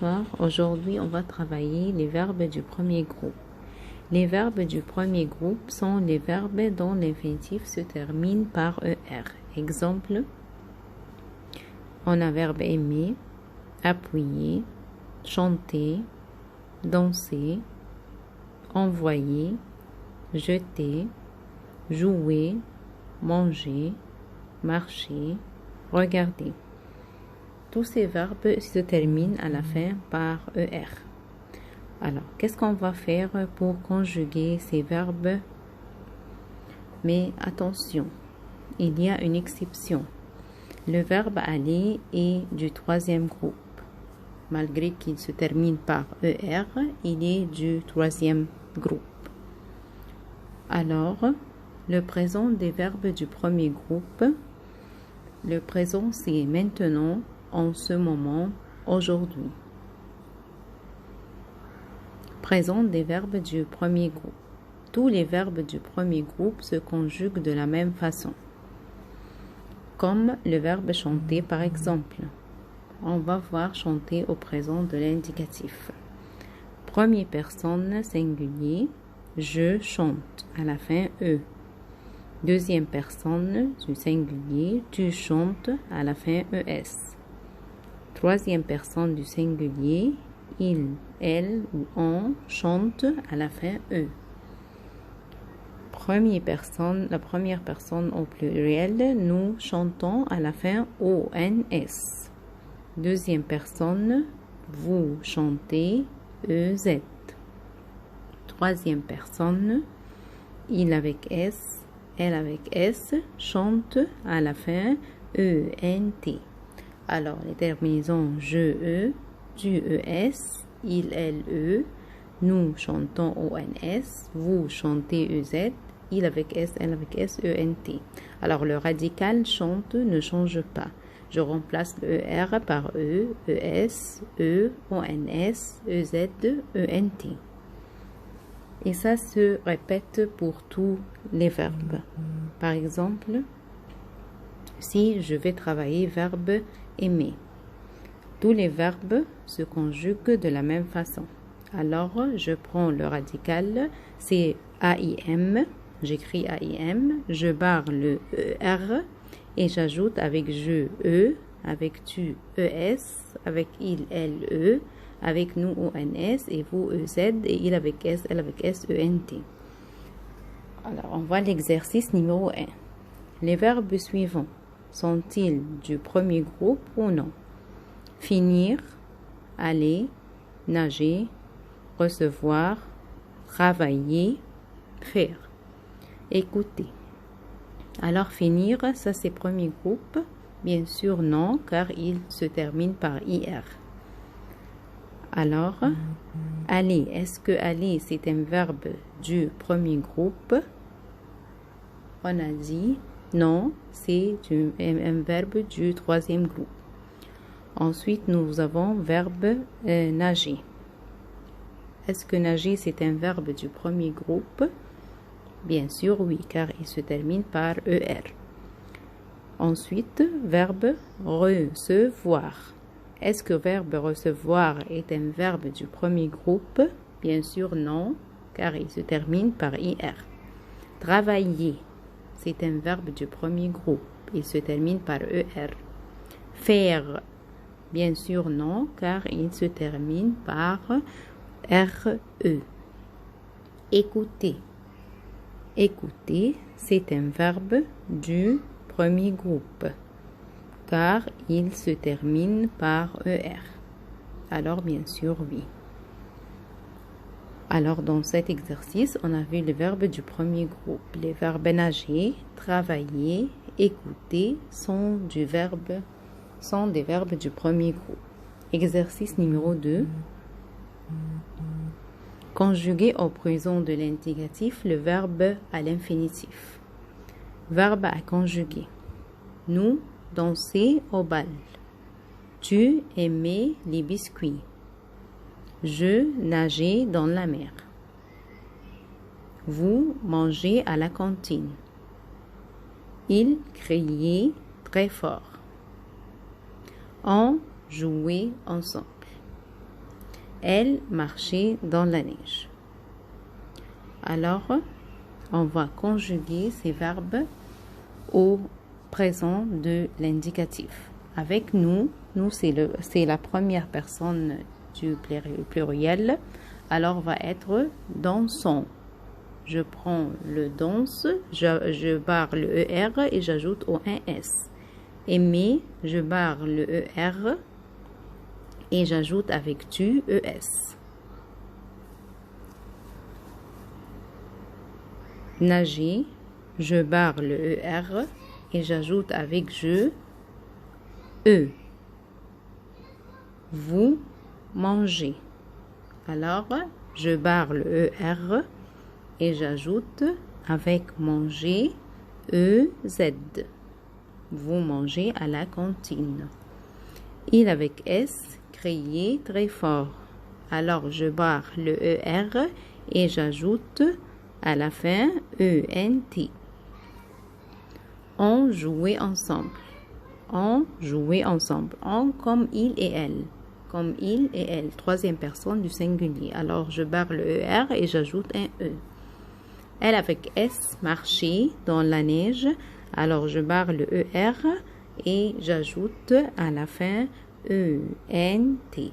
Bonsoir. Aujourd'hui, on va travailler les verbes du premier groupe. Les verbes du premier groupe sont les verbes dont l'infinitif se termine par ER. Exemple, on a verbe aimer, appuyer, chanter, danser, envoyer, jeter, jouer, manger, marcher, regarder. Tous ces verbes se terminent à la fin par ER. Alors, qu'est-ce qu'on va faire pour conjuguer ces verbes? Mais attention, il y a une exception. Le verbe aller est du troisième groupe. Malgré qu'il se termine par ER, il est du troisième groupe. Alors, le présent des verbes du premier groupe, le présent c'est maintenant, en ce moment, aujourd'hui. Présent des verbes du premier groupe. Tous les verbes du premier groupe se conjuguent de la même façon. Comme le verbe chanter par exemple. On va voir chanter au présent de l'indicatif. Première personne singulier, je chante, à la fin E. Deuxième personne du singulier, tu chantes, à la fin ES. Troisième personne du singulier, il, elle ou on chante, à la fin E. La première personne au pluriel, nous chantons, à la fin ONS. Deuxième personne, vous chantez, EZ. Troisième personne, il avec S, elle avec S, chante, à la fin ENT. Alors, les terminaisons je, e, tu, es, il, elle, e, nous chantons ONS, vous chantez EZ, il avec S, elle avec S, ENT. Alors, le radical chante ne change pas. Je remplace le ER par E, ES, E, ONS, EZ, ENT. Et ça se répète pour tous les verbes. Par exemple, si je vais travailler verbe aimer, tous les verbes se conjuguent de la même façon. Alors, je prends le radical, c'est AIM, j'écris AIM, je barre le ER et j'ajoute avec je, E, avec tu, ES, avec il, elle, E, avec nous, ONS, et vous, EZ, et il avec S, elle avec S, ENT. Alors, on voit l'exercice numéro 1. Les verbes suivants sont-ils du premier groupe ou non? Finir, aller, nager, recevoir, travailler, faire. Écouter. Alors, finir, ça c'est premier groupe. Bien sûr, non, car il se termine par IR. Alors, aller, est-ce que aller c'est un verbe du premier groupe? On a dit non, c'est un verbe du troisième groupe. Ensuite, nous avons verbe nager. Est-ce que nager c'est un verbe du premier groupe? Bien sûr, oui, car il se termine par ER. Ensuite, verbe recevoir. Est-ce que verbe recevoir est un verbe du premier groupe? Bien sûr, non, car il se termine par IR. Travailler, c'est un verbe du premier groupe. Il se termine par ER. Faire, bien sûr, non, car il se termine par RE. Écouter. Écouter, c'est un verbe du premier groupe, car il se termine par ER. Alors, bien sûr, oui. Alors, dans cet exercice, on a vu les verbes du premier groupe. Les verbes nager, travailler, écouter sont des verbes du premier groupe. Exercice numéro 2. Conjuguer au présent de l'indicatif le verbe à l'infinitif. Verbe à conjuguer. Nous danser au bal. Tu aimais les biscuits. Je nageais dans la mer. Vous mangez à la cantine. Il criait très fort. On jouait ensemble. Elle marchait dans la neige. Alors, on va conjuguer ces verbes au présent de l'indicatif. Avec nous, c'est la première personne du pluriel. Alors, va être dansons. Je prends le danse, je barre le ER et j'ajoute au 1S. Aimer, je barre le ER et j'ajoute avec tu ES. Nager, je barre le ER et j'ajoute avec je E. Vous mangez. Alors, je barre le ER et j'ajoute avec manger EZ. Vous mangez à la cantine. Il avec S, crier très fort. Alors, je barre le ER et j'ajoute à la fin ENT. On jouait ensemble. On jouait ensemble. On comme il et elle. Comme il et elle. Troisième personne du singulier. Alors, je barre le ER et j'ajoute un E. Elle avec S marchait dans la neige. Alors, je barre le ER et j'ajoute à la fin ENT.